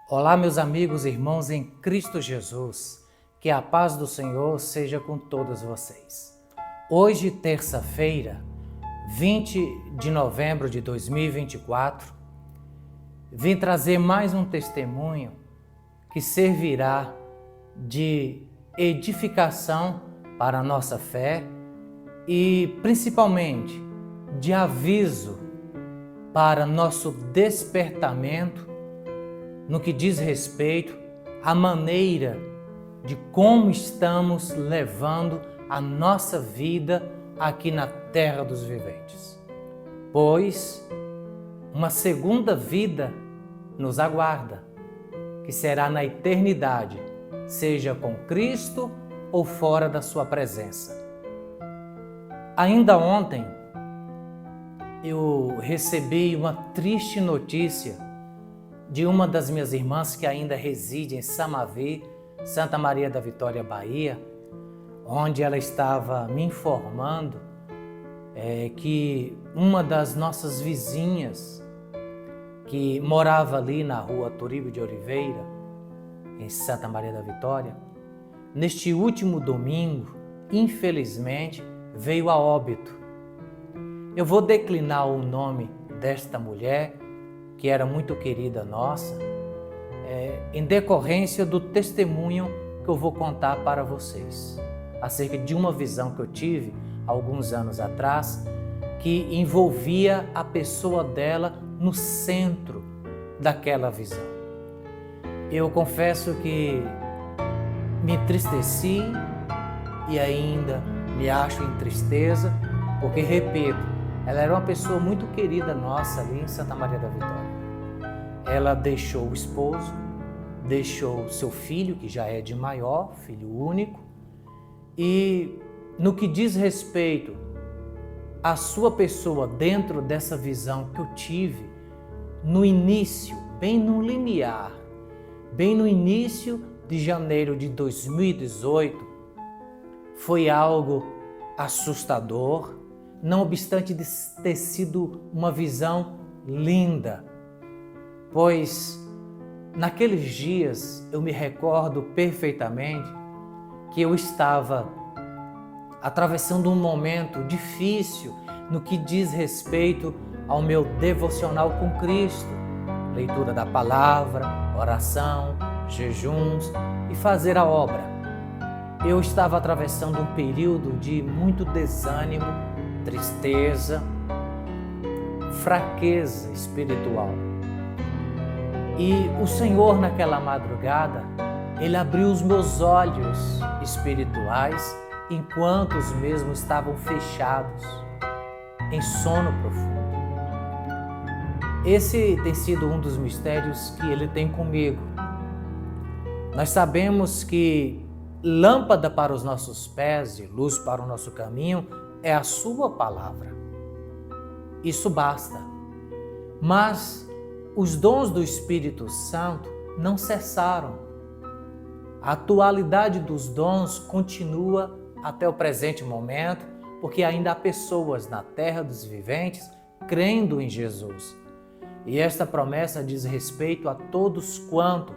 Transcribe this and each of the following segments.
Olá, meus amigos e irmãos em Cristo Jesus, que a paz do Senhor seja com todos vocês. Hoje, terça-feira, 20 de novembro de 2024, vim trazer mais um testemunho que servirá de edificação para a nossa fé e, principalmente, de aviso para nosso despertamento no que diz respeito à maneira de como estamos levando a nossa vida aqui na terra dos viventes. Pois uma segunda vida nos aguarda, que será na eternidade, seja com Cristo ou fora da sua presença. Ainda ontem eu recebi uma triste notícia de uma das minhas irmãs que ainda reside em Samavi, Santa Maria da Vitória, Bahia, onde ela estava me informando que uma das nossas vizinhas, que morava ali na rua Turíbio de Oliveira, em Santa Maria da Vitória, neste último domingo, infelizmente, veio a óbito. Eu vou declinar o nome desta mulher, que era muito querida nossa, em decorrência do testemunho que eu vou contar para vocês, acerca de uma visão que eu tive alguns anos atrás, que envolvia a pessoa dela no centro daquela visão. Eu confesso que me entristeci e ainda me acho em tristeza, porque, repito, ela era uma pessoa muito querida nossa ali em Santa Maria da Vitória. Ela deixou o esposo, deixou seu filho, que já é de maior, filho único, e no que diz respeito à sua pessoa dentro dessa visão que eu tive, no início, bem no limiar, bem no início de janeiro de 2018, foi algo assustador, não obstante de ter sido uma visão linda, pois naqueles dias eu me recordo perfeitamente que eu estava atravessando um momento difícil no que diz respeito ao meu devocional com Cristo, leitura da palavra, oração, jejuns e fazer a obra. Eu estava atravessando um período de muito desânimo, tristeza, fraqueza espiritual. E o Senhor, naquela madrugada, Ele abriu os meus olhos espirituais enquanto os mesmos estavam fechados, em sono profundo. Esse tem sido um dos mistérios que Ele tem comigo. Nós sabemos que lâmpada para os nossos pés e luz para o nosso caminho é a sua palavra. Isso basta. Mas os dons do Espírito Santo não cessaram. A atualidade dos dons continua até o presente momento, porque ainda há pessoas na terra dos viventes crendo em Jesus. E esta promessa diz respeito a todos quanto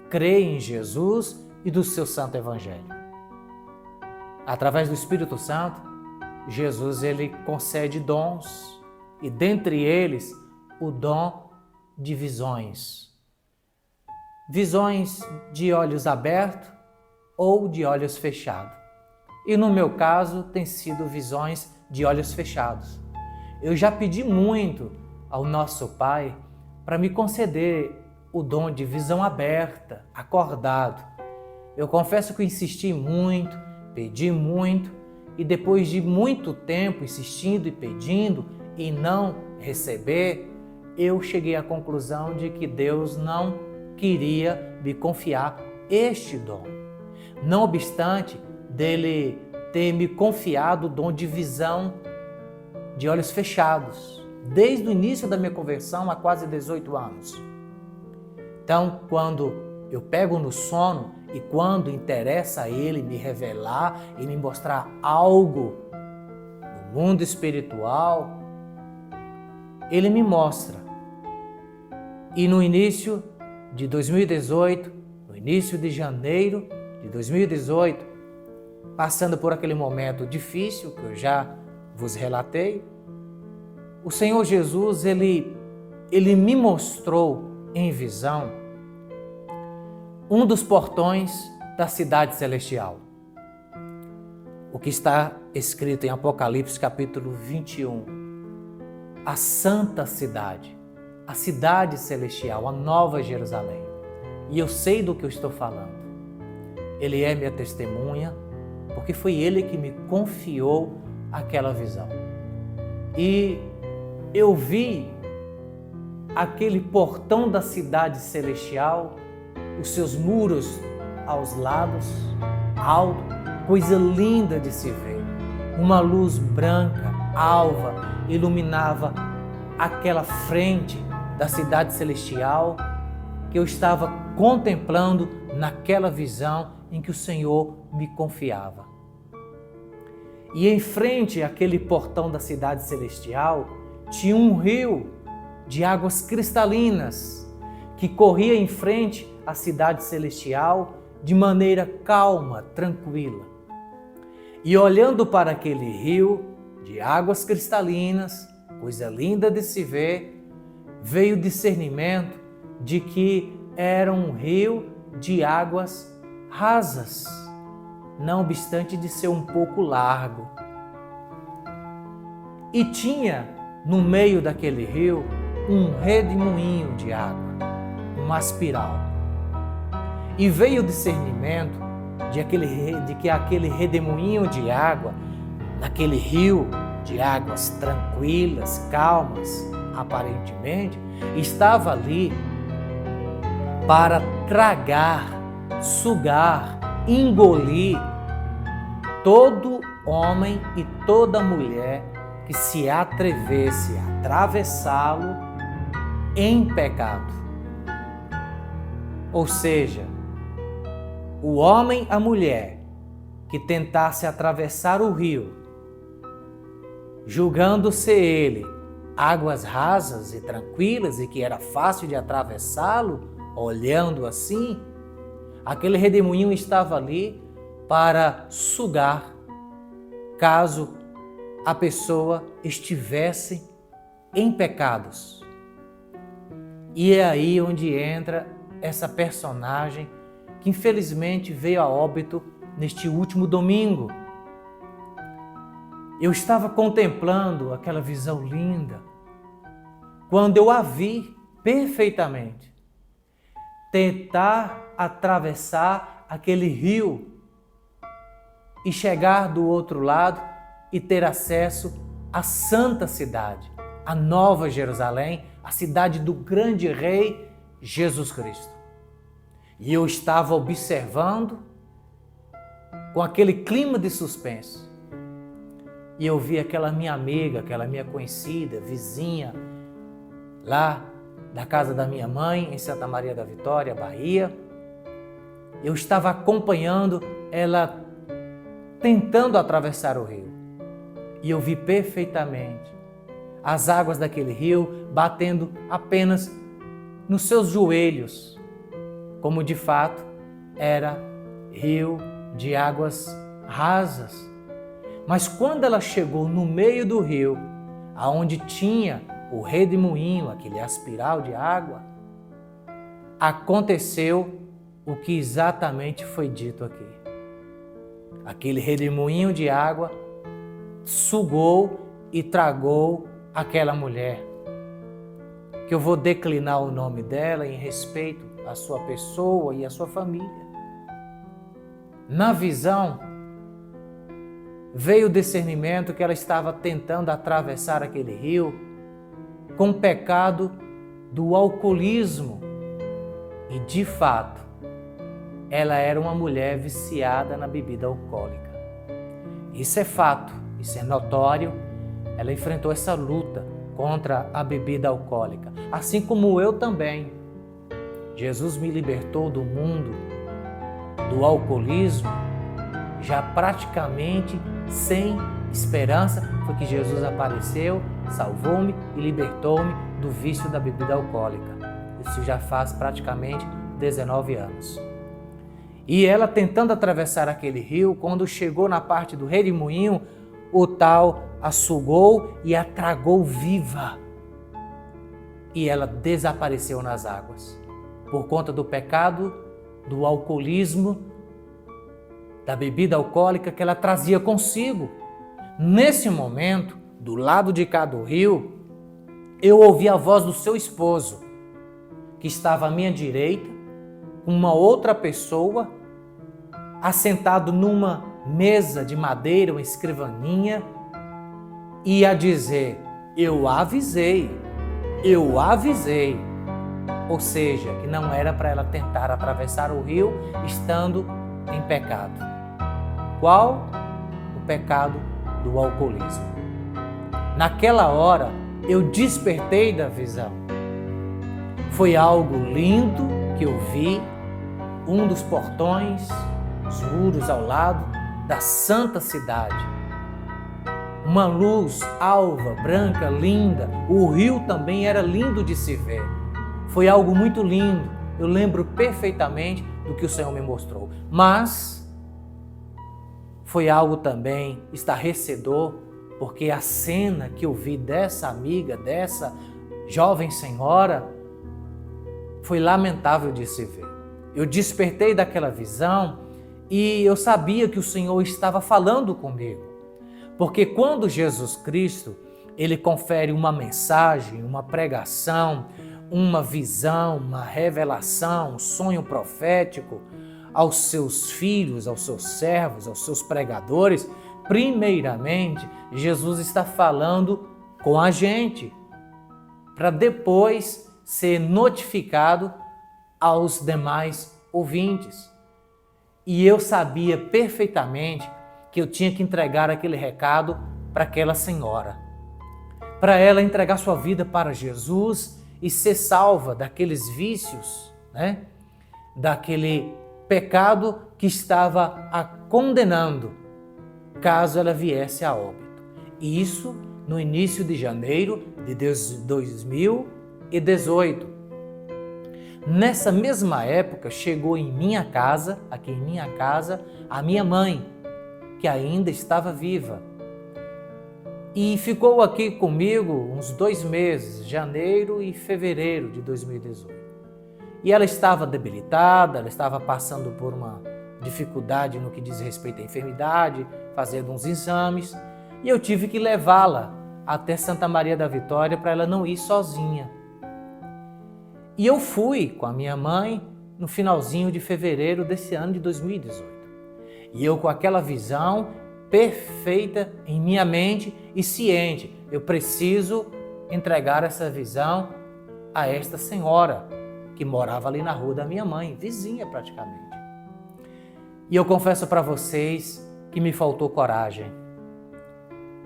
creem em Jesus e do seu santo evangelho. Através do Espírito Santo, Jesus ele concede dons, e dentre eles o dom de visões. Visões de olhos abertos ou de olhos fechados. E no meu caso tem sido visões de olhos fechados. Eu já pedi muito ao nosso Pai para me conceder o dom de visão aberta, acordado. Eu confesso que insisti muito, pedi muito, e depois de muito tempo insistindo e pedindo e não receber, eu cheguei à conclusão de que Deus não queria me confiar este dom. Não obstante dele ter me confiado o dom de visão de olhos fechados, desde o início da minha conversão há quase 18 anos. Então, quando eu pego no sono e quando interessa a Ele me revelar e me mostrar algo no mundo espiritual, Ele me mostra. E no início de 2018, no início de janeiro de 2018, passando por aquele momento difícil que eu já vos relatei, o Senhor Jesus, Ele me mostrou em visão um dos portões da cidade celestial. O que está escrito em Apocalipse capítulo 21. A santa cidade, a cidade celestial, a nova Jerusalém. E eu sei do que eu estou falando. Ele é minha testemunha, porque foi Ele que me confiou aquela visão. E eu vi aquele portão da cidade celestial, os seus muros aos lados, alto, coisa linda de se ver. Uma luz branca, alva, iluminava aquela frente da cidade celestial que eu estava contemplando naquela visão em que o Senhor me confiava. E em frente àquele portão da cidade celestial tinha um rio de águas cristalinas que corria em frente à cidade celestial de maneira calma, tranquila. E olhando para aquele rio de águas cristalinas, coisa linda de se ver, veio o discernimento de que era um rio de águas rasas, não obstante de ser um pouco largo. E tinha no meio daquele rio um redemoinho de água, uma espiral. E veio o discernimento de que aquele redemoinho de água, naquele rio de águas tranquilas, calmas, aparentemente, estava ali para tragar, sugar, engolir todo homem e toda mulher que se atrevesse a atravessá-lo em pecado. Ou seja, o homem, a mulher que tentasse atravessar o rio, julgando-se ele águas rasas e tranquilas e que era fácil de atravessá-lo, olhando assim, aquele redemoinho estava ali para sugar, caso a pessoa estivesse em pecados. E é aí onde entra essa personagem que infelizmente veio a óbito neste último domingo. Eu estava contemplando aquela visão linda quando eu a vi perfeitamente tentar atravessar aquele rio e chegar do outro lado e ter acesso à santa cidade, a nova Jerusalém, a cidade do grande rei Jesus Cristo. E eu estava observando com aquele clima de suspense. E eu vi aquela minha amiga, aquela minha conhecida, vizinha, lá da casa da minha mãe, em Santa Maria da Vitória, Bahia. Eu estava acompanhando ela tentando atravessar o rio. E eu vi perfeitamente as águas daquele rio batendo apenas nos seus joelhos, como de fato era rio de águas rasas. Mas quando ela chegou no meio do rio, aonde tinha o redemoinho, aquele espiral de água, aconteceu o que exatamente foi dito aqui. Aquele redemoinho de água sugou e tragou aquela mulher, que eu vou declinar o nome dela em respeito à sua pessoa e à sua família. Na visão, veio o discernimento que ela estava tentando atravessar aquele rio com o pecado do alcoolismo. E, de fato, ela era uma mulher viciada na bebida alcoólica. Isso é fato, isso é notório. Ela enfrentou essa luta contra a bebida alcoólica, assim como eu também. Jesus me libertou do mundo do alcoolismo, já praticamente sem esperança. Foi que Jesus apareceu, salvou-me e libertou-me do vício da bebida alcoólica. Isso já faz praticamente 19 anos. E ela tentando atravessar aquele rio, quando chegou na parte do redemoinho, o tal a sugou e a tragou viva. E ela desapareceu nas águas, por conta do pecado, do alcoolismo, da bebida alcoólica que ela trazia consigo. Nesse momento, do lado de cá do rio, eu ouvi a voz do seu esposo, que estava à minha direita, com uma outra pessoa, assentado numa mesa de madeira, uma escrivaninha, e a dizer: eu avisei. Ou seja, que não era para ela tentar atravessar o rio estando em pecado. Qual? O pecado do alcoolismo. Naquela hora, eu despertei da visão. Foi algo lindo que eu vi, um dos portões, os muros ao lado da santa cidade. Uma luz alva, branca, linda. O rio também era lindo de se ver. Foi algo muito lindo. Eu lembro perfeitamente do que o Senhor me mostrou. Mas foi algo também estarrecedor, porque a cena que eu vi dessa amiga, dessa jovem senhora, foi lamentável de se ver. Eu despertei daquela visão e eu sabia que o Senhor estava falando comigo. Porque quando Jesus Cristo, Ele confere uma mensagem, uma pregação, uma visão, uma revelação, um sonho profético aos seus filhos, aos seus servos, aos seus pregadores, primeiramente, Jesus está falando com a gente, para depois ser notificado aos demais ouvintes. E eu sabia perfeitamente que eu tinha que entregar aquele recado para aquela senhora, para ela entregar sua vida para Jesus e ser salva daqueles vícios, né? Daquele pecado que estava a condenando, caso ela viesse a óbito. E isso no início de janeiro de 2018. Nessa mesma época, chegou em minha casa, aqui em minha casa, a minha mãe, que ainda estava viva. E ficou aqui comigo uns 2 meses, janeiro e fevereiro de 2018. E ela estava debilitada, ela estava passando por uma dificuldade no que diz respeito à enfermidade, fazendo uns exames, e eu tive que levá-la até Santa Maria da Vitória para ela não ir sozinha. E eu fui com a minha mãe no finalzinho de fevereiro desse ano de 2018. E eu com aquela visão perfeita em minha mente e ciente, eu preciso entregar essa visão a esta senhora que morava ali na rua da minha mãe, vizinha praticamente. E eu confesso para vocês que me faltou coragem.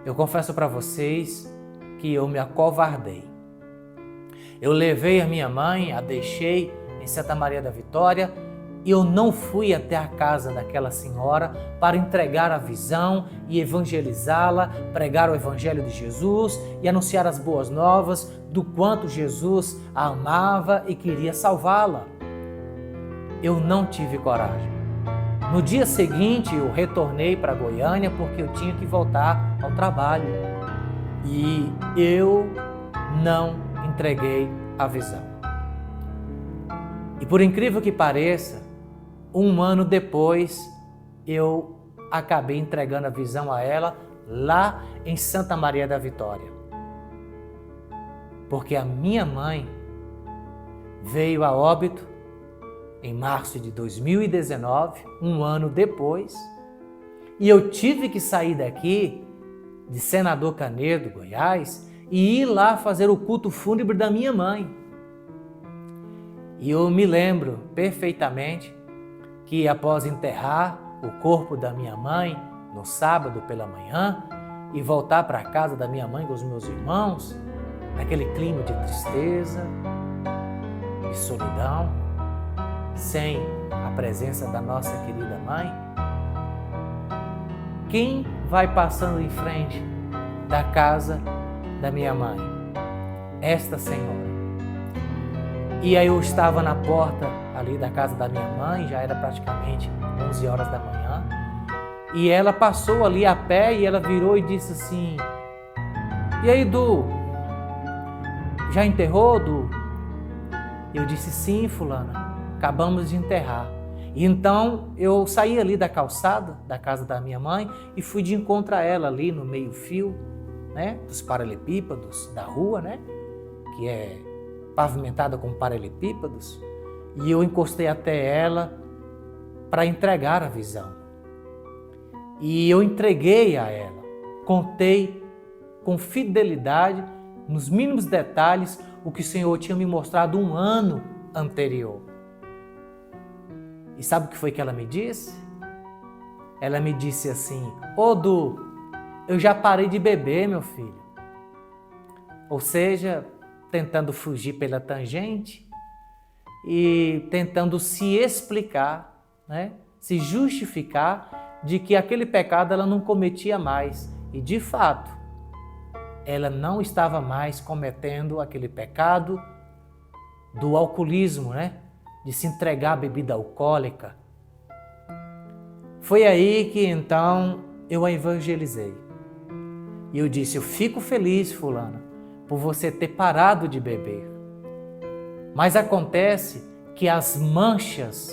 Eu confesso para vocês que eu me acovardei. Eu levei a minha mãe, a deixei em Santa Maria da Vitória e eu não fui até a casa daquela senhora para entregar a visão e evangelizá-la, pregar o Evangelho de Jesus e anunciar as boas novas do quanto Jesus a amava e queria salvá-la. Eu não tive coragem. No dia seguinte, eu retornei para Goiânia porque eu tinha que voltar ao trabalho. E eu não entreguei a visão. E por incrível que pareça, 1 ano depois, eu acabei entregando a visão a ela lá em Santa Maria da Vitória. Porque a minha mãe veio a óbito em março de 2019, 1 ano depois, e eu tive que sair daqui, de Senador Canedo, Goiás, e ir lá fazer o culto fúnebre da minha mãe. E eu me lembro perfeitamente que após enterrar o corpo da minha mãe no sábado pela manhã e voltar para a casa da minha mãe com os meus irmãos, naquele clima de tristeza, de solidão, sem a presença da nossa querida mãe, quem vai passando em frente da casa da minha mãe? Esta senhora. E aí eu estava na porta ali da casa da minha mãe, já era praticamente 11 horas da manhã, e ela passou ali a pé e ela virou e disse assim: "E aí, Du, já enterrou, Du?" Eu disse: "Sim, fulana, acabamos de enterrar." E então eu saí ali da calçada da casa da minha mãe e fui de encontro a ela ali no meio-fio, né, dos paralelepípedos da rua, né, que é pavimentada com paralelepípedos, e eu encostei até ela para entregar a visão. E eu entreguei a ela, contei com fidelidade, nos mínimos detalhes, o que o Senhor tinha me mostrado um ano anterior. E sabe o que foi que ela me disse? Ela me disse assim: "Ô Du, eu já parei de beber, meu filho." Ou seja, tentando fugir pela tangente e tentando se explicar, né? Se justificar de que aquele pecado ela não cometia mais. E de fato, ela não estava mais cometendo aquele pecado do alcoolismo, né? De se entregar à bebida alcoólica. Foi aí que então eu a evangelizei. E eu disse: "Eu fico feliz, fulana, por você ter parado de beber. Mas acontece que as manchas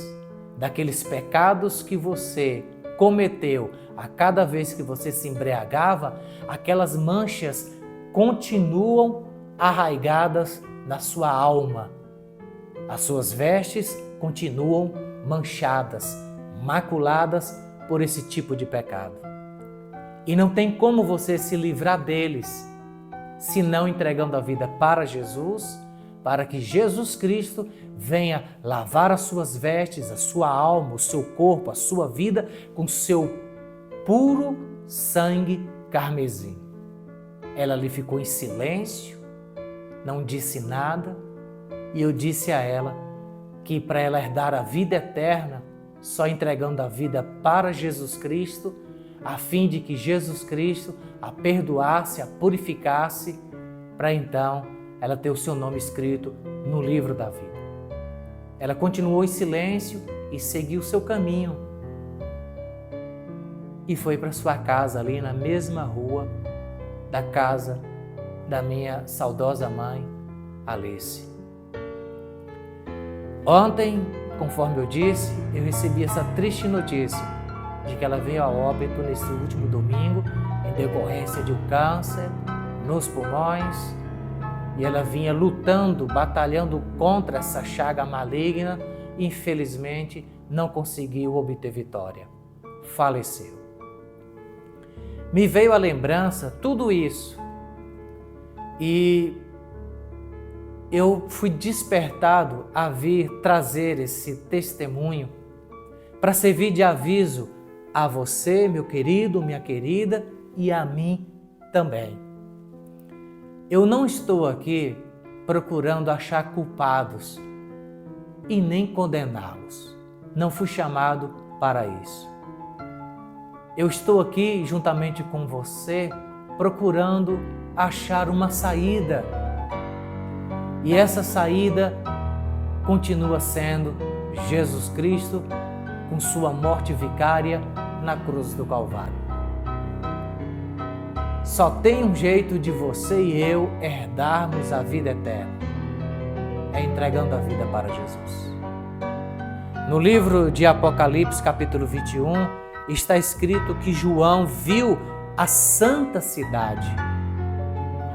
daqueles pecados que você cometeu a cada vez que você se embriagava, aquelas manchas continuam arraigadas na sua alma. As suas vestes continuam manchadas, maculadas por esse tipo de pecado. E não tem como você se livrar deles, se não entregando a vida para Jesus, para que Jesus Cristo venha lavar as suas vestes, a sua alma, o seu corpo, a sua vida com seu puro sangue carmesim." Ela ali ficou em silêncio, não disse nada, e eu disse a ela que para ela herdar a vida eterna, só entregando a vida para Jesus Cristo, a fim de que Jesus Cristo a perdoasse, a purificasse, para então ela ter o seu nome escrito no livro da vida. Ela continuou em silêncio e seguiu o seu caminho. E foi para sua casa ali na mesma rua da casa da minha saudosa mãe, Alice. Ontem, conforme eu disse, eu recebi essa triste notícia de que ela veio a óbito nesse último domingo em decorrência de um câncer nos pulmões, e ela vinha lutando, batalhando contra essa chaga maligna e infelizmente não conseguiu obter vitória. Faleceu. Me veio à lembrança tudo isso e eu fui despertado a vir trazer esse testemunho para servir de aviso a você, meu querido, minha querida, e a mim também. Eu não estou aqui procurando achar culpados e nem condená-los. Não fui chamado para isso. Eu estou aqui juntamente com você procurando achar uma saída. E essa saída continua sendo Jesus Cristo com sua morte vicária na cruz do Calvário. Só tem um jeito de você e eu herdarmos a vida eterna. É entregando a vida para Jesus. No livro de Apocalipse, capítulo 21, está escrito que João viu a santa cidade,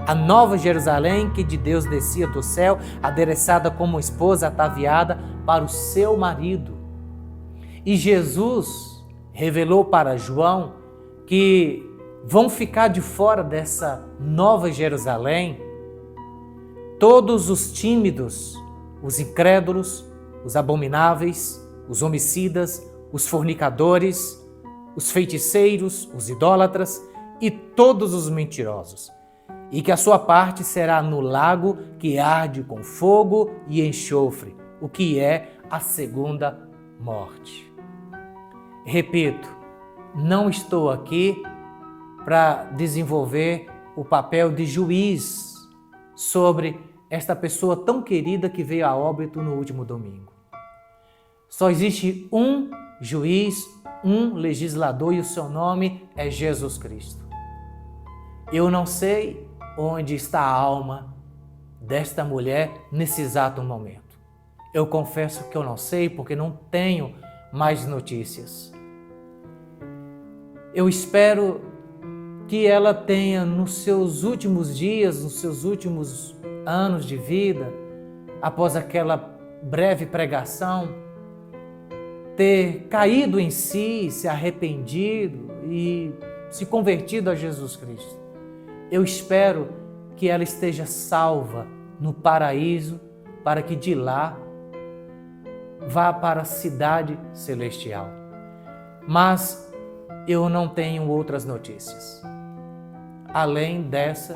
a nova Jerusalém que de Deus descia do céu, adereçada como esposa ataviada para o seu marido. E Jesus revelou para João que vão ficar de fora dessa nova Jerusalém todos os tímidos, os incrédulos, os abomináveis, os homicidas, os fornicadores, os feiticeiros, os idólatras e todos os mentirosos, e que a sua parte será no lago que arde com fogo e enxofre, o que é a segunda morte. Repito, não estou aqui para desenvolver o papel de juiz sobre esta pessoa tão querida que veio a óbito no último domingo. Só existe um juiz, um legislador e o seu nome é Jesus Cristo. Eu não sei onde está a alma desta mulher nesse exato momento. Eu confesso que eu não sei porque não tenho mais notícias. Eu espero que ela tenha nos seus últimos dias, nos seus últimos anos de vida, após aquela breve pregação, ter caído em si, se arrependido e se convertido a Jesus Cristo. Eu espero que ela esteja salva no paraíso, para que de lá vá para a cidade celestial. Mas eu não tenho outras notícias, além dessa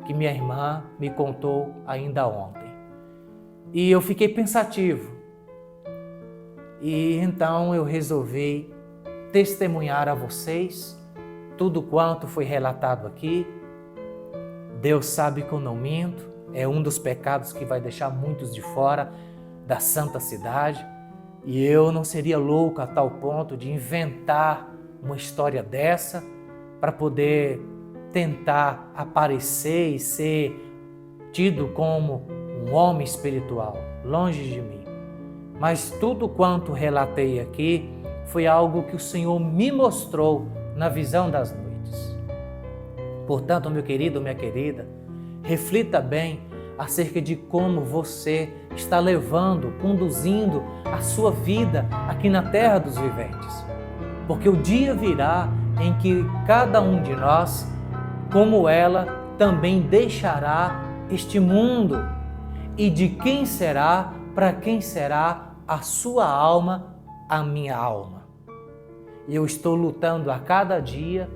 que minha irmã me contou ainda ontem. E eu fiquei pensativo. E então eu resolvi testemunhar a vocês tudo quanto foi relatado aqui. Deus sabe que eu não minto, é um dos pecados que vai deixar muitos de fora da santa cidade. E eu não seria louco a tal ponto de inventar uma história dessa para poder tentar aparecer e ser tido como um homem espiritual, longe de mim. Mas tudo quanto relatei aqui foi algo que o Senhor me mostrou na visão das noites. Portanto, meu querido, minha querida, reflita bem acerca de como você está levando, conduzindo a sua vida aqui na terra dos viventes. Porque o dia virá em que cada um de nós, como ela, também deixará este mundo. E de quem será, para quem será a sua alma, a minha alma. Eu estou lutando a cada dia,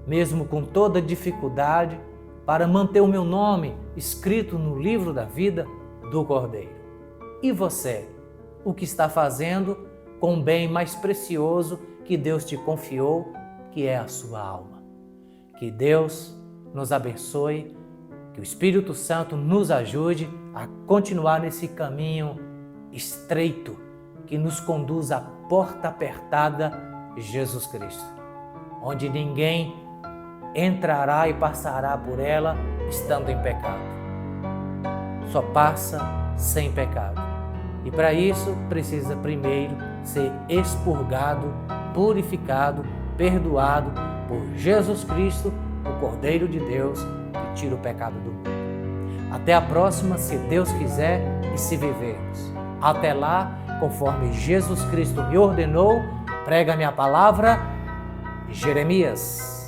mesmo com toda dificuldade, para manter o meu nome escrito no livro da vida do Cordeiro. E você, o que está fazendo com o bem mais precioso que Deus te confiou, que é a sua alma? Que Deus nos abençoe, que o Espírito Santo nos ajude a continuar nesse caminho estreito que nos conduz à porta apertada, Jesus Cristo, onde ninguém entrará e passará por ela estando em pecado. Só passa sem pecado. E para isso precisa primeiro ser expurgado, purificado, perdoado por Jesus Cristo, o Cordeiro de Deus que tira o pecado do mundo. Até a próxima, se Deus quiser e se vivermos. Até lá, conforme Jesus Cristo me ordenou, prega minha palavra, Jeremias.